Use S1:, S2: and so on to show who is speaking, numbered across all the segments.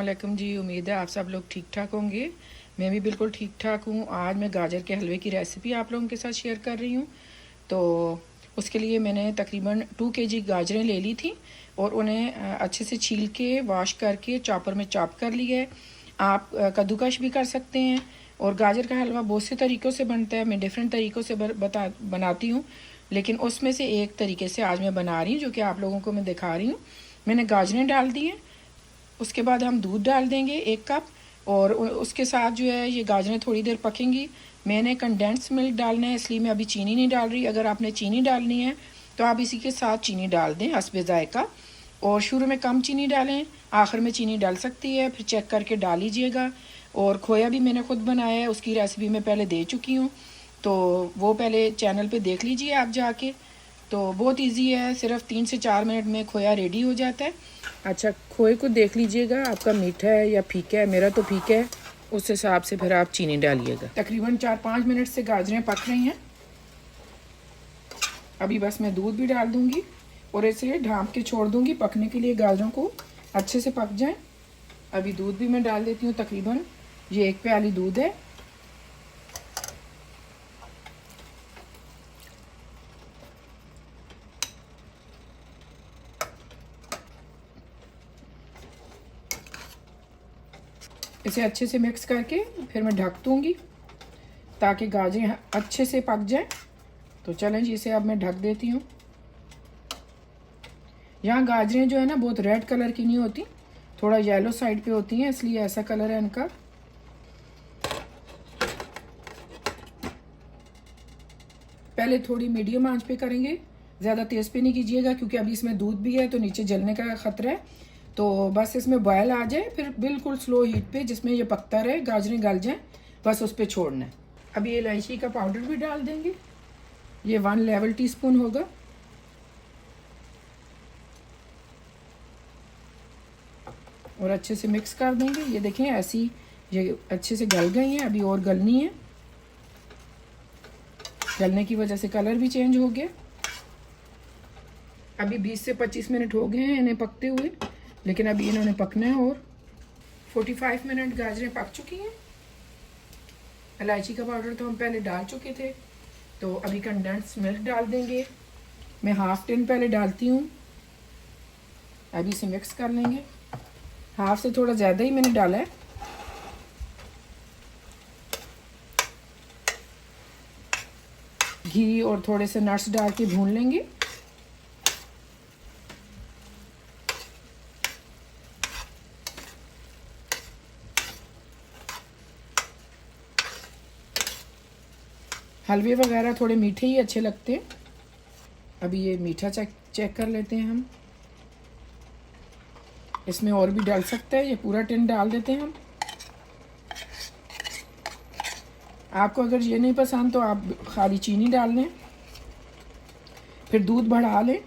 S1: अस्सलामुअलैकुम जी। उम्मीद है आप सब लोग ठीक ठाक होंगे। मैं भी बिल्कुल ठीक ठाक हूँ। आज मैं गाजर के हलवे की रेसिपी आप लोगों के साथ शेयर कर रही हूँ। तो उसके लिए मैंने तकरीबन 2 केजी गाजरें ले ली थी और उन्हें अच्छे से छील के वॉश करके चॉपर में चॉप कर लिया है। आप कद्दूकश भी कर सकते हैं। और गाजर का हलवा बहुत से तरीक़ों से बनता है। मैं डिफरेंट तरीक़ों से बनाती हूँ, लेकिन उसमें से एक तरीके से आज मैं बना रही हूँ जो कि आप लोगों को मैं दिखा रही हूँ। मैंने गाजरें डाल दी हैं। उसके बाद हम दूध डाल देंगे 1 कप, और उसके साथ जो है ये गाजरें थोड़ी देर पकेंगी। मैंने कंडेंस मिल्क डालना है, इसलिए मैं अभी चीनी नहीं डाल रही। अगर आपने चीनी डालनी है तो आप इसी के साथ चीनी डाल दें हस्बे ज़ायक़ा। और शुरू में कम चीनी डालें, आखिर में चीनी डाल सकती है, फिर चेक करके डाल लीजिएगा। और खोया भी मैंने ख़ुद बनाया है, उसकी रेसिपी मैं पहले दे चुकी हूँ, तो वो पहले चैनल पे देख लीजिए आप जाके। तो बहुत इजी है, सिर्फ 3 से 4 मिनट में खोया रेडी हो जाता है। अच्छा, खोए को देख लीजिएगा आपका मीठा है या फीका है। मेरा तो फीका है, उस हिसाब से फिर आप चीनी डालिएगा। तकरीबन 4-5 मिनट से गाजरें पक रही हैं। अभी बस मैं दूध भी डाल दूंगी और इसे ढाँप के छोड़ दूंगी पकने के लिए, गाजरों को अच्छे से पक जाएं। अभी दूध भी मैं डाल देती हूँ। तकरीबन ये 1 प्याली दूध है। इसे अच्छे से मिक्स करके फिर मैं ढक दूँगी ताकि गाजरें अच्छे से पक जाए। तो चलें जी, इसे अब मैं ढक देती हूँ। यहाँ गाजरें जो है ना बहुत रेड कलर की नहीं होती, थोड़ा येलो साइड पे होती हैं, इसलिए ऐसा कलर है इनका। पहले थोड़ी मीडियम आंच पे करेंगे, ज़्यादा तेज़ पे नहीं कीजिएगा क्योंकि अभी इसमें दूध भी है तो नीचे जलने का ख़तरा है। तो बस इसमें बॉयल आ जाए फिर बिल्कुल स्लो हीट पे, जिसमें ये पकता रहे, गाजरें गल जाएं, बस उस पर छोड़ना है। अभी इलायची का पाउडर भी डाल देंगे, ये 1 लेवल टीस्पून होगा। और अच्छे से मिक्स कर देंगे। ये देखें ऐसी ये अच्छे से गल गई हैं, अभी और गलनी है। गलने की वजह से कलर भी चेंज हो गया। अभी 20 से 25 मिनट हो गए हैं इन्हें पकते हुए, लेकिन अभी इन्होंने पकना है। और 45 मिनट गाजरें पक चुकी हैं। इलायची का पाउडर तो हम पहले डाल चुके थे। तो अभी कंडेंस मिल्क डाल देंगे। मैं हाफ टिन पहले डालती हूँ। अभी इसे मिक्स कर लेंगे। हाफ से थोड़ा ज़्यादा ही मैंने डाला है। घी और थोड़े से नट्स डाल के भून लेंगे। हलवे वगैरह थोड़े मीठे ही अच्छे लगते हैं। अभी ये मीठा चेक कर लेते हैं हम। इसमें और भी डाल सकते हैं, ये पूरा टिन डाल देते हैं हम। आपको अगर ये नहीं पसंद तो आप खाली चीनी डाल लें, फिर दूध बढ़ा लें।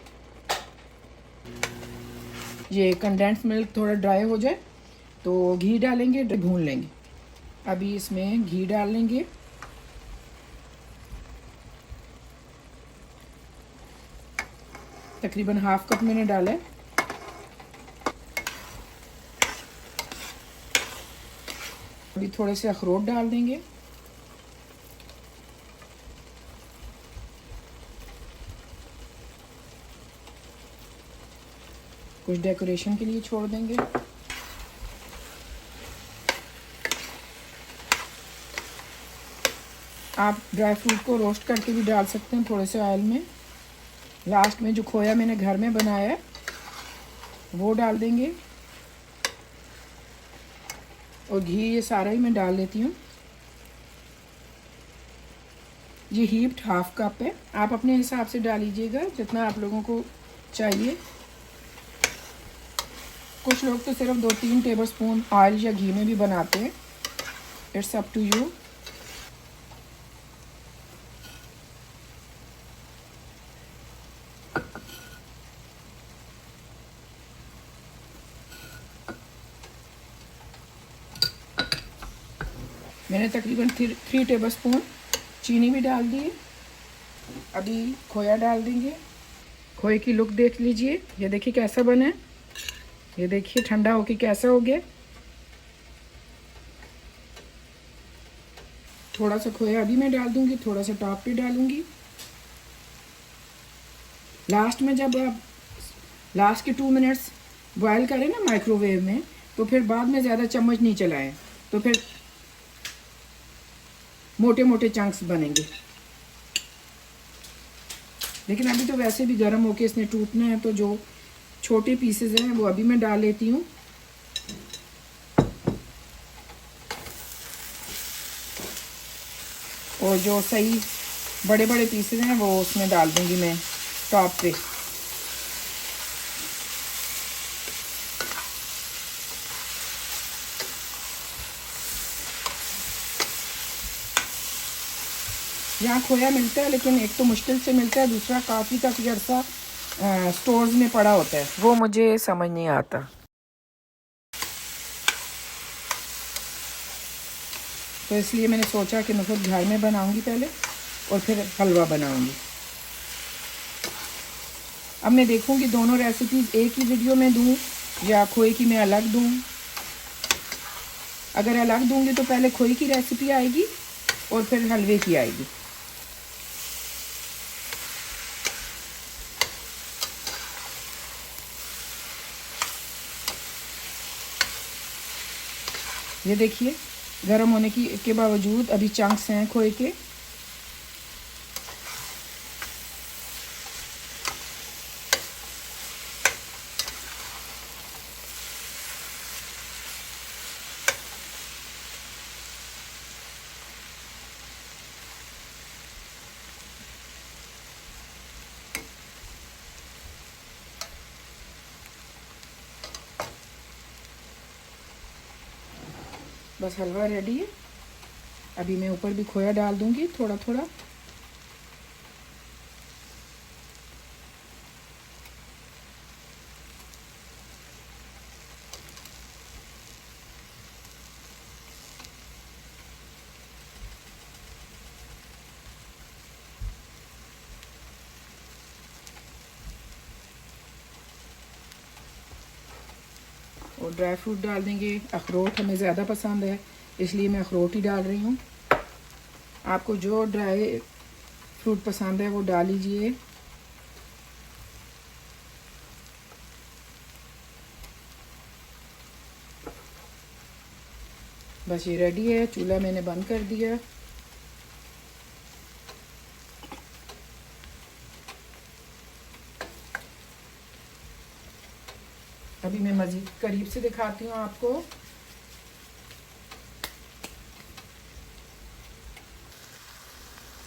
S1: ये कंडेंस मिल्क थोड़ा ड्राई हो जाए तो घी डालेंगे, भून लेंगे। अभी इसमें घी डाल लेंगे। तकरीबन हाफ कप मैंने डाला है। अभी थोड़े से अखरोट डाल देंगे। कुछ डेकोरेशन के लिए छोड़ देंगे। आप ड्राई फ्रूट को रोस्ट करके भी डाल सकते हैं थोड़े से ऑयल में। लास्ट में जो खोया मैंने घर में बनाया है वो डाल देंगे। और घी ये सारा ही मैं डाल लेती हूँ। ये हीप्ड हाफ कप है, आप अपने हिसाब से डाल लीजिएगा जितना आप लोगों को चाहिए। कुछ लोग तो सिर्फ 2-3 टेबलस्पून ऑयल या घी में भी बनाते हैं। It's up to you. मैंने तकरीबन 3 टेबलस्पून चीनी भी डाल दी है। अभी खोया डाल देंगे। खोए की लुक देख लीजिए, ये देखिए कैसा बना है। ये देखिए ठंडा होके कैसा हो गया। थोड़ा सा खोया अभी मैं डाल दूंगी, थोड़ा सा टॉप पे डालूंगी। लास्ट में जब आप लास्ट के 2 मिनट्स बॉयल करें ना माइक्रोवेव में, तो फिर बाद में ज़्यादा चम्मच नहीं चलाएं, तो फिर मोटे मोटे चंक्स बनेंगे। लेकिन अभी तो वैसे भी गर्म होके इसने टूटना है, तो जो छोटे पीसेज हैं वो अभी मैं डाल लेती हूँ। और जो सही बड़े बड़े पीसेज हैं वो उसमें डाल दूंगी मैं टॉप पे। यहाँ खोया मिलता है, लेकिन एक तो मुश्किल से मिलता है, दूसरा काफ़ी अर्सा स्टोर्स में पड़ा होता है, वो मुझे समझ नहीं आता। तो इसलिए मैंने सोचा कि मैं खुद घर में बनाऊंगी पहले और फिर हलवा बनाऊंगी। अब मैं देखूंगी दोनों रेसिपीज़ एक ही वीडियो में दूं या खोए की मैं अलग दूं। अगर अलग दूंगी तो पहले खोए की रेसिपी आएगी और फिर हलवे की आएगी। ये देखिए गर्म होने के बावजूद अभी चंक्स हैं खोए के। बस हलवा रेडी है। अभी मैं ऊपर भी खोया डाल दूंगी थोड़ा थोड़ा। और ड्राई फ्रूट डाल देंगे। अखरोट हमें ज़्यादा पसंद है, इसलिए मैं अखरोट ही डाल रही हूँ। आपको जो ड्राई फ्रूट पसंद है वो डाल लीजिए। बस ये रेडी है। चूल्हा मैंने बंद कर दिया। अभी मैं मज़ीद करीब से दिखाती हूँ आपको।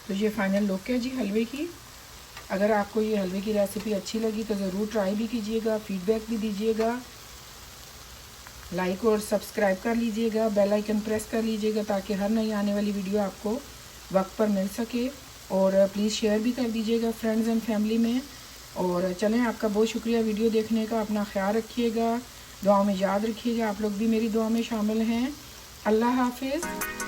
S1: तो ये फाइनल लुक है जी हलवे की। अगर आपको ये हलवे की रेसिपी अच्छी लगी तो ज़रूर ट्राई भी कीजिएगा, फीडबैक भी दीजिएगा, लाइक और सब्सक्राइब कर लीजिएगा, बेल आइकन प्रेस कर लीजिएगा ताकि हर नई आने वाली वीडियो आपको वक्त पर मिल सके। और प्लीज़ शेयर भी कर दीजिएगा फ्रेंड्स एंड फैमिली में। और चलें, आपका बहुत शुक्रिया वीडियो देखने का। अपना ख्याल रखिएगा, दुआ में याद रखिएगा। आप लोग भी मेरी दुआ में शामिल हैं। अल्लाह हाफिज़।